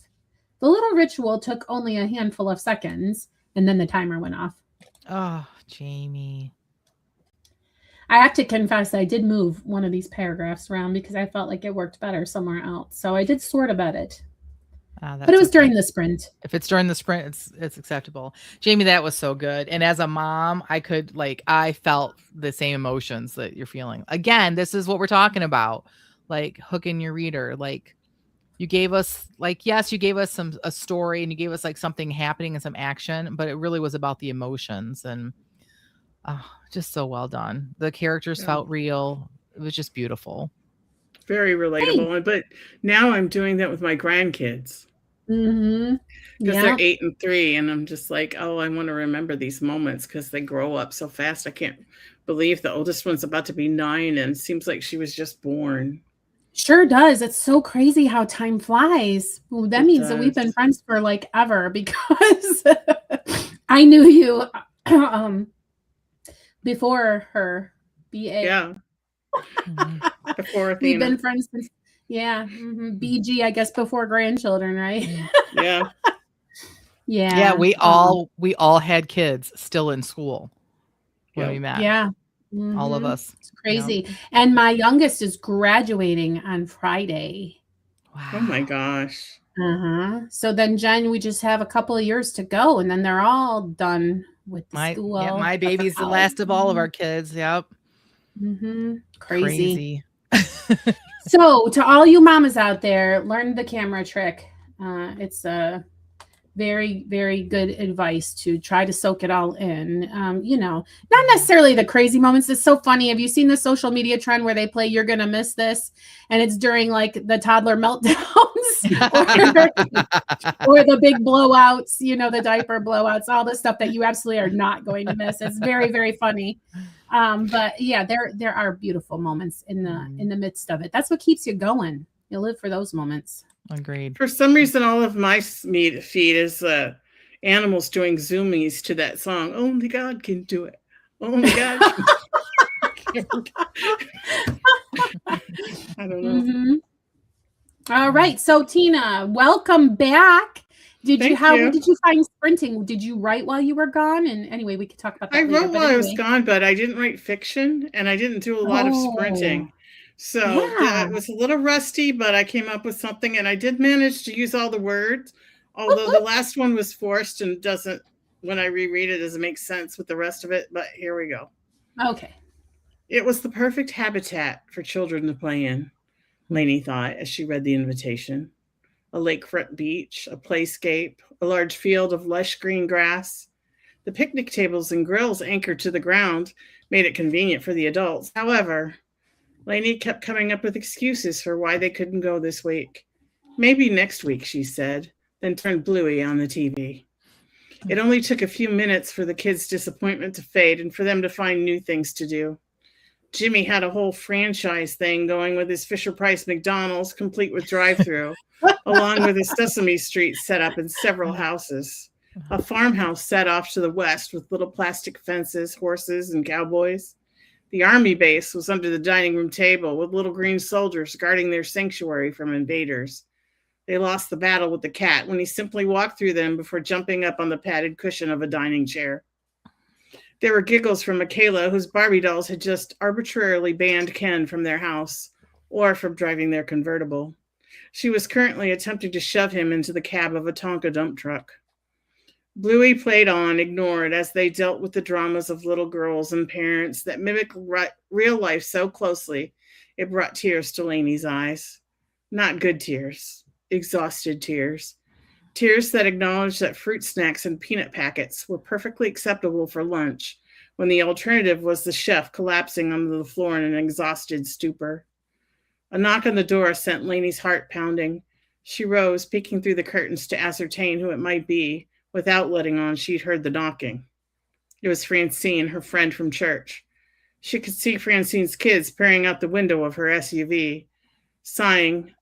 Speaker 2: The little ritual took only a handful of seconds, and then the timer went off.
Speaker 1: Oh, Jamie.
Speaker 2: I have to confess, I did move one of these paragraphs around because I felt like it worked better somewhere else. So I did sort of edit. But it was during the sprint.
Speaker 1: If it's during the sprint, it's acceptable. Jamie, that was so good. And as a mom, I felt the same emotions that you're feeling. Again, this is what we're talking about. Like hooking your reader. Like you gave us yes, you gave us a story and you gave us like something happening and some action, but it really was about the emotions and just so well done. The characters felt real. It was just beautiful.
Speaker 3: Very relatable. Hey. But now I'm doing that with my grandkids.
Speaker 2: Mm-hmm.
Speaker 3: Because they're 8 and 3, and I'm just like, oh, I want to remember these moments because they grow up so fast. I can't believe the oldest one's about to be 9, and it seems like she was just born.
Speaker 2: Sure does. It's so crazy how time flies. Well, that means that we've been friends for like ever because I knew you before her BA.
Speaker 3: Yeah. Before Athena.
Speaker 2: We've been friends since BG, I guess, before grandchildren, right?
Speaker 3: Yeah.
Speaker 1: Yeah, we all had kids still in school when we met.
Speaker 2: Yeah.
Speaker 1: All of us.
Speaker 2: It's crazy. Yep. And my youngest is graduating on Friday.
Speaker 3: Wow. Oh my gosh.
Speaker 2: So then, Jen, we just have a couple of years to go, and then they're all done with the school.
Speaker 1: Yeah, my baby's the last of all of our kids. Yep.
Speaker 2: Crazy. So to all you mamas out there, learn the camera trick. It's a very, very good advice to try to soak it all in. Not necessarily the crazy moments. It's so funny. Have you seen the social media trend where they play "You're Gonna Miss This" and it's during like the toddler meltdowns or the big blowouts, the diaper blowouts, all the stuff that you absolutely are not going to miss. It's very, very funny. But yeah, there are beautiful moments in the midst of it. That's what keeps you going. You live for those moments.
Speaker 1: Agreed.
Speaker 3: For some reason, all of my feed is animals doing zoomies to that song. Only God can do it. Only God can do it. I don't know.
Speaker 2: All right. So Tina, welcome back. How did you find sprinting? Did you write while you were gone? And anyway, we could talk about that
Speaker 3: I
Speaker 2: later,
Speaker 3: wrote while I was gone, but I didn't write fiction and I didn't do a lot of sprinting. So it was a little rusty, but I came up with something and I did manage to use all the words, although the last one was forced and when I reread it, doesn't make sense with the rest of it. But here we go.
Speaker 2: Okay.
Speaker 3: It was the perfect habitat for children to play in, Lainey thought as she read the invitation. A lakefront beach, a playscape, a large field of lush green grass. The picnic tables and grills anchored to the ground made it convenient for the adults. However, Lainey kept coming up with excuses for why they couldn't go this week. Maybe next week, she said, then turned Bluey on the TV. It only took a few minutes for the kids' disappointment to fade and for them to find new things to do. Jimmy had a whole franchise thing going with his Fisher-Price McDonald's, complete with drive-thru, along with his Sesame Street set up in several houses. A farmhouse set off to the west with little plastic fences, horses, and cowboys. The army base was under the dining room table with little green soldiers guarding their sanctuary from invaders. They lost the battle with the cat when he simply walked through them before jumping up on the padded cushion of a dining chair. There were giggles from Michaela, whose Barbie dolls had just arbitrarily banned Ken from their house or from driving their convertible. She was currently attempting to shove him into the cab of a Tonka dump truck. Bluey played on, ignored, as they dealt with the dramas of little girls and parents that mimic real life so closely, it brought tears to Lainey's eyes. Not good tears, exhausted tears. Tears that acknowledged that fruit snacks and peanut packets were perfectly acceptable for lunch, when the alternative was the chef collapsing onto the floor in an exhausted stupor. A knock on the door sent Lainey's heart pounding. She rose, peeking through the curtains to ascertain who it might be, without letting on she'd heard the knocking. It was Francine, her friend from church. She could see Francine's kids peering out the window of her SUV. Sighing,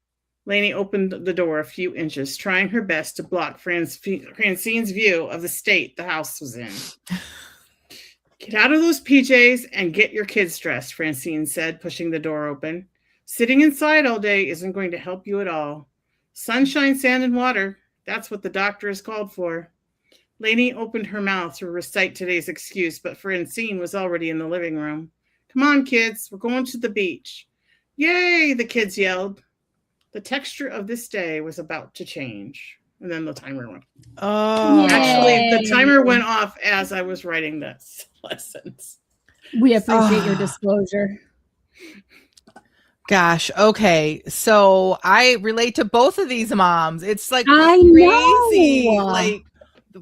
Speaker 3: Lainey opened the door a few inches, trying her best to block Francine's view of the state the house was in. Get out of those PJs and get your kids dressed, Francine said, pushing the door open. Sitting inside all day isn't going to help you at all. Sunshine, sand, and water. That's what the doctor has called for. Lainey opened her mouth to recite today's excuse, but Francine was already in the living room. Come on, kids. We're going to the beach. Yay, the kids yelled. The texture of this day was about to change. And then the timer went.
Speaker 1: Oh,
Speaker 3: actually, the timer went off as I was writing this lessons.
Speaker 2: We appreciate your disclosure.
Speaker 1: Gosh, okay. So I relate to both of these moms. It's like
Speaker 2: I
Speaker 1: crazy.
Speaker 2: know.
Speaker 1: Like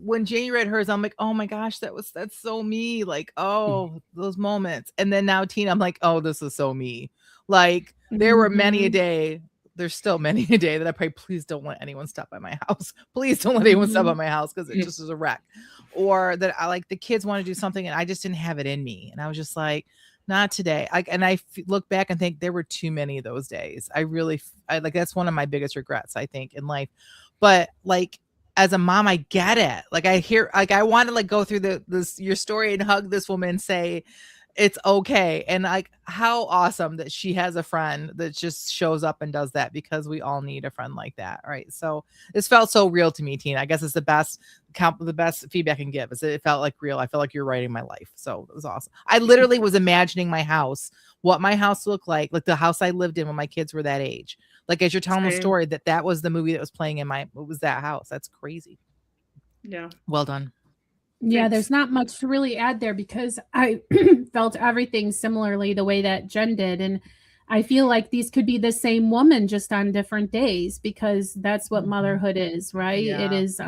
Speaker 1: when Janie read hers, I'm like, oh my gosh, that's so me. Like, oh, those moments. And then now Tina, I'm like, oh, this is so me. Like there were many a day. There's still many a day that I pray, please don't let anyone stop by my house. Please don't let anyone stop by my house because it just is a wreck. Or that I like the kids want to do something and I just didn't have it in me. And I was just like, not today. And I look back and think there were too many of those days. I like, that's one of my biggest regrets, I think, in life. But like, as a mom, I get it. Like I hear, like, I want to like go through your story and hug this woman and say, it's okay. And like how awesome that she has a friend that just shows up and does that, because we all need a friend like that. Right. So this felt so real to me, Tina. I guess it's the best feedback I can give is it felt like real. I felt like you're writing my life. So it was awesome. I literally was imagining my house, what my house looked like the house I lived in when my kids were that age. Like as you're telling the story, that was the movie that was playing in it was that house. That's crazy.
Speaker 3: Yeah.
Speaker 1: Well done.
Speaker 2: Yeah, there's not much to really add there because I felt everything similarly the way that Jen did. And I feel like these could be the same woman just on different days because that's what motherhood is, right?
Speaker 1: Yeah.
Speaker 2: It is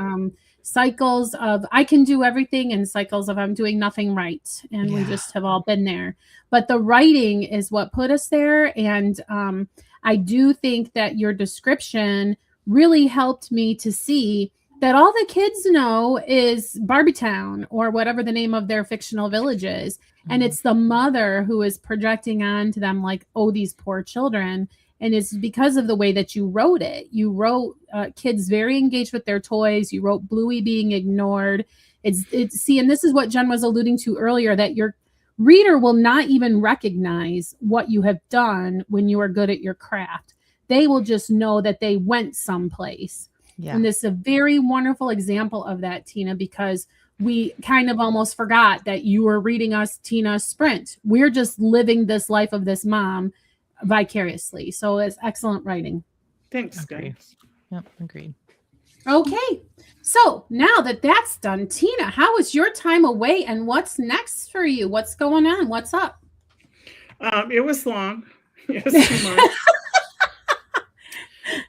Speaker 2: cycles of I can do everything and cycles of I'm doing nothing right. And we just have all been there. But the writing is what put us there. And I do think that your description really helped me to see that all the kids know is Barbietown or whatever the name of their fictional village is. And it's the mother who is projecting onto them like, oh, these poor children. And it's because of the way that you wrote it. You wrote kids very engaged with their toys. You wrote Bluey being ignored. See, and this is what Jen was alluding to earlier, that your reader will not even recognize what you have done when you are good at your craft. They will just know that they went someplace. Yeah. And this is a very wonderful example of that, Tina, because we kind of almost forgot that you were reading us, Tina, Sprint. We're just living this life of this mom vicariously. So it's excellent writing.
Speaker 3: Thanks, guys.
Speaker 1: Yep, agreed.
Speaker 2: Okay. So now that that's done, Tina, how was your time away and what's next for you? What's going on? What's up?
Speaker 3: It was long. It was 2 months.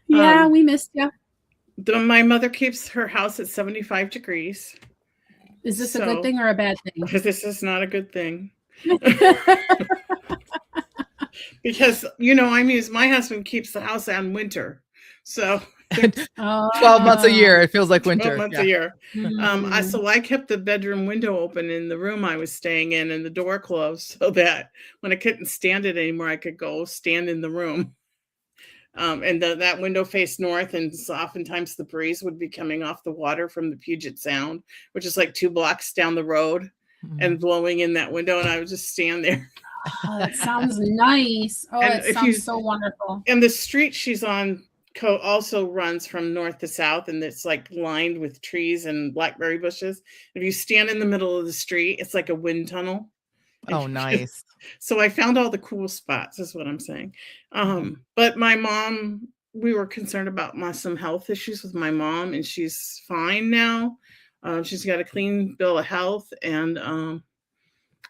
Speaker 2: Yeah, we missed you.
Speaker 3: My mother keeps her house at 75 degrees.
Speaker 2: Is this a good thing or a bad thing?
Speaker 3: This is not a good thing. Because, my husband keeps the house on winter. So
Speaker 1: 12 months a year. It feels like winter.
Speaker 3: 12 months a year. So I kept the bedroom window open in the room I was staying in and the door closed so that when I couldn't stand it anymore, I could go stand in the room. And that window faced north, and so oftentimes the breeze would be coming off the water from the Puget Sound, which is like 2 blocks down the road, and blowing in that window, and I would just stand there.
Speaker 2: Oh, that sounds nice. Oh, it sounds so wonderful.
Speaker 3: And the street she's on also runs from north to south, and it's like lined with trees and blackberry bushes. If you stand in the middle of the street, it's like a wind tunnel.
Speaker 1: Oh, nice.
Speaker 3: So I found all the cool spots, is what I'm saying. But my mom, we were concerned about some health issues with my mom, and she's fine now. She's got a clean bill of health, and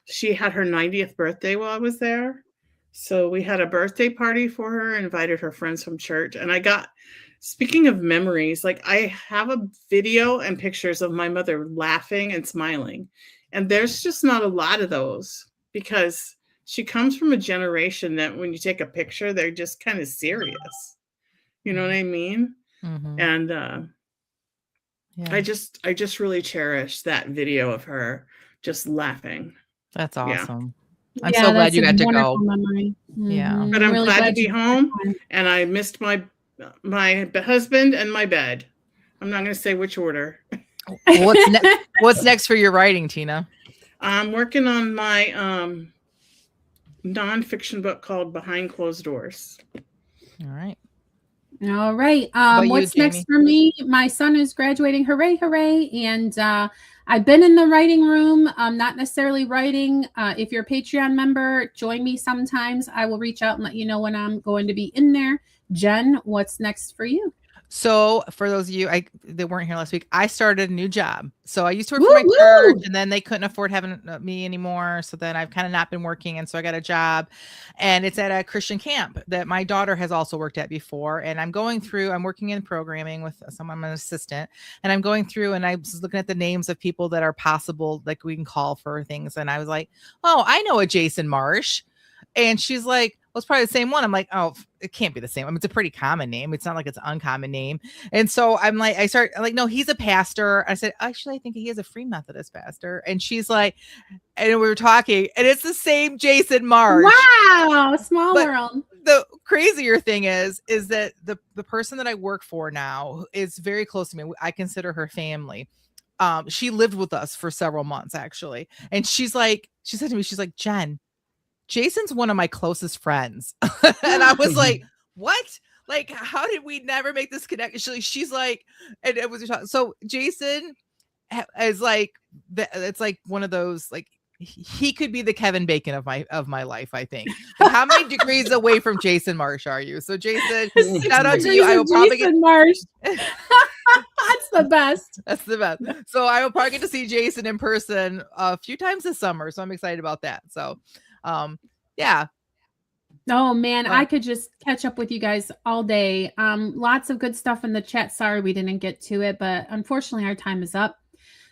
Speaker 3: she had her 90th birthday while I was there. So we had a birthday party for her, invited her friends from church. And speaking of memories, like I have a video and pictures of my mother laughing and smiling. And there's just not a lot of those because she comes from a generation that when you take a picture, they're just kind of serious. You know what I mean? Mm-hmm. And I just really cherish that video of her just laughing.
Speaker 1: That's awesome. Yeah. I'm so glad you got to go.
Speaker 2: Memory. Mm-hmm.
Speaker 1: Yeah.
Speaker 3: But I'm really glad to be home, and I missed my husband and my bed. I'm not going to say which order.
Speaker 1: What's next for your writing, Tina?
Speaker 3: I'm working on my nonfiction book called Behind Closed Doors.
Speaker 1: All right.
Speaker 2: All right.
Speaker 1: about you,
Speaker 2: What's next
Speaker 1: Jamie?
Speaker 2: for me? My son is graduating. Hooray, hooray. And I've been in the writing room, not necessarily writing. If you're a Patreon member, join me sometimes. I will reach out and let you know when I'm going to be in there. Jen, what's next for you?
Speaker 1: So for those of you that weren't here last week, I started a new job. So I used to work
Speaker 2: Woo,
Speaker 1: for my
Speaker 2: woo!
Speaker 1: church, and then they couldn't afford having me anymore. So then I've kind of not been working, and so I got a job, and it's at a Christian camp that my daughter has also worked at before. And I'm working in programming with someone, I'm an assistant, and I'm going through, and I was looking at the names of people that are possible, like we can call for things, and I was like, oh, I know a Jason Marsh. And she's like, well, it's probably the same one. I'm like, oh, it can't be the same. I mean, it's a pretty common name. It's not like it's an uncommon name. And so I'm like, no, he's a pastor. I said, actually, I think he is a Free Methodist pastor. And she's like, and we were talking, and it's the same Jason Marsh.
Speaker 2: Wow, small world.
Speaker 1: The crazier thing is that the person that I work for now is very close to me. I consider her family. She lived with us for several months, actually. And she said to me, she's like, Jen, Jason's one of my closest friends. And I was like, what? Like, how did we never make this connection? She's like, and it was so Jason is like, it's like one of those, like, he could be the Kevin Bacon of my life, I think. Like, how many degrees away from Jason Marsh are you? So Jason, shout out to you. I will probably get
Speaker 2: Marsh. That's the best.
Speaker 1: That's the best. So I will probably get to see Jason in person a few times this summer. So I'm excited about that. So yeah.
Speaker 2: Oh man, I could just catch up with you guys all day. Lots of good stuff in the chat. Sorry we didn't get to it, but unfortunately our time is up.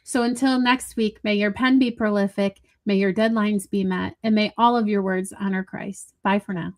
Speaker 2: So until next week, may your pen be prolific, may your deadlines be met, and may all of your words honor Christ. Bye for now.